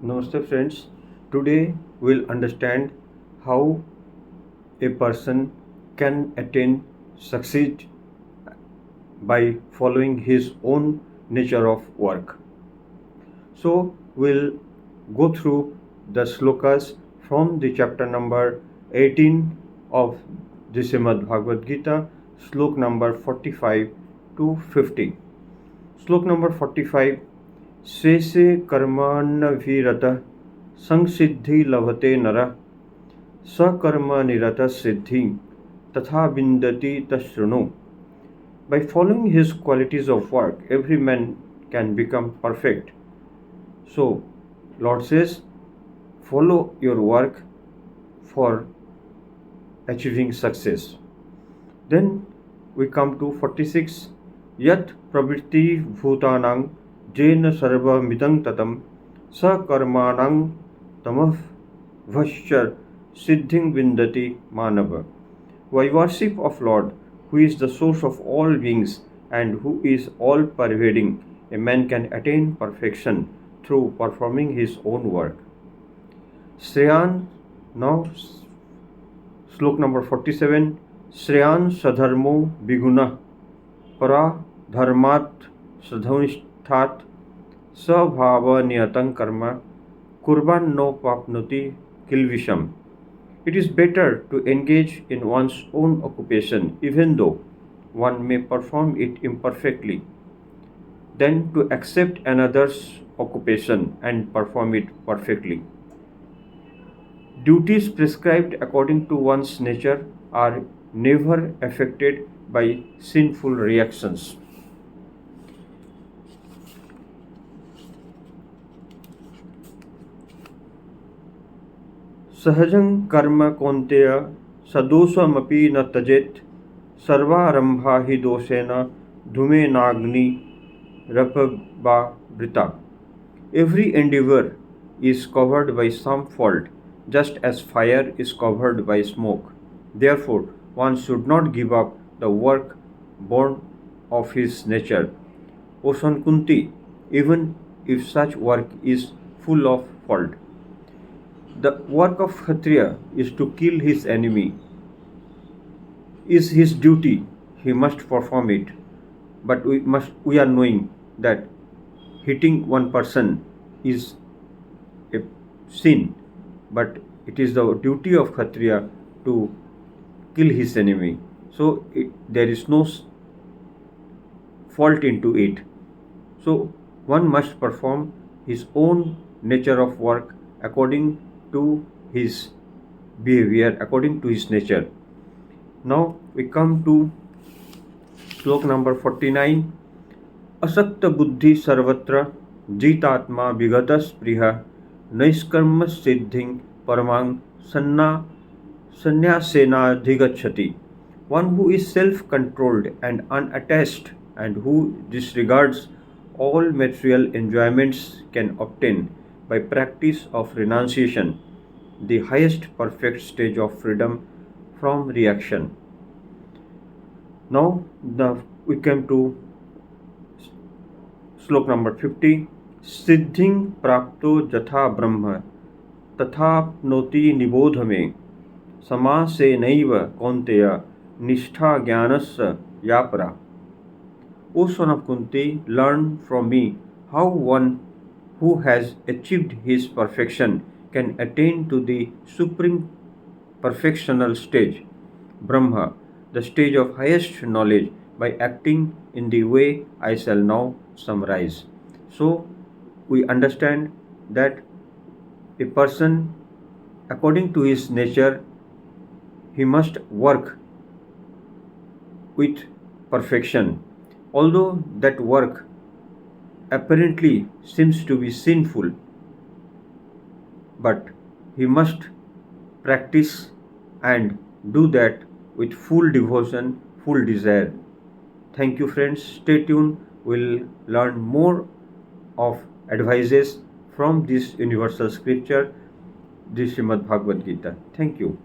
Namaste friends. Today we'll understand how a person can attain succeed by following his own nature of work. So we'll go through the slokas from the chapter number 18 of the Srimad Bhagavad Gita, slok number 45 to 50. Slok number 45. शेषे कर्मण्यभिरतः संसिद्धि लभते नरः सकर्म निरतः सिद्धि तथा विन्दति तशृणु. By following his qualities of work, every man can become perfect. So, Lord says, follow your work for achieving success. Then we come to 46. Yat pravritti bhutanang जेन सर्वमिदं ततं सकर्माणं तमभ्यश्च सिद्धिं विन्दति मानव. By worship of Lord, who is the source of all beings and who is all pervading, a man can attain perfection through performing his own work. Shreyan, now slok number 47. Shreyan sadharmo viguna para dharmat sadhanisht tat स्वभावनियतं कर्म कुर्वान् नोपाप्नोति किल्बिषम्. It is better to engage in one's own occupation, even though one may perform it imperfectly, than to accept another's occupation and perform it perfectly. Duties prescribed according to one's nature are never affected by sinful reactions. सहजं कर्म कौन्तेय सदोषमपि न त्यजेत् सर्वारंभा हि दोषेण धूमेनाग्निरपवावृता. Every endeavor is covered by some fault, just as fire is covered by smoke. Therefore, one should not give up the work born of his nature. O son Kunti, even if such work is full of fault. The work of Kshatriya is to kill his enemy. Is his duty, he must perform it. But we are knowing that hitting one person is a sin, but it is the duty of Kshatriya to kill his enemy. So there is no fault into it. So one must perform his own nature of work according to his behavior, according to his nature. Now we come to slok number 49. असक्त बुद्धि सर्वत्र जितात्मा विगत स्पृहा नैष्कर्म सिद्धिं परमां संन्यासेनाधिगच्छति. One who is self-controlled and unattached and who disregards all material enjoyments can obtain by practice of renunciation the highest perfect stage of freedom from reaction. Now we come to slok number 50. सिद्धिं प्राप्तो जथा ब्रह्म तथाप्नोति निबोध मे समासेनैव कौन्तेय निष्ठा ज्ञानस्य या परा. O son of Kunti, learn from me how one who has achieved his perfection can attain to the supreme perfectional stage, Brahma, the stage of highest knowledge, by acting in the way I shall now summarize. So, we understand that a person, according to his nature, he must work with perfection. Although that work apparently seems to be sinful, but he must practice and do that with full devotion, full desire. Thank you friends. Stay tuned. We'll learn more of advices from this universal scripture, the Srimad Bhagavad Gita. Thank you.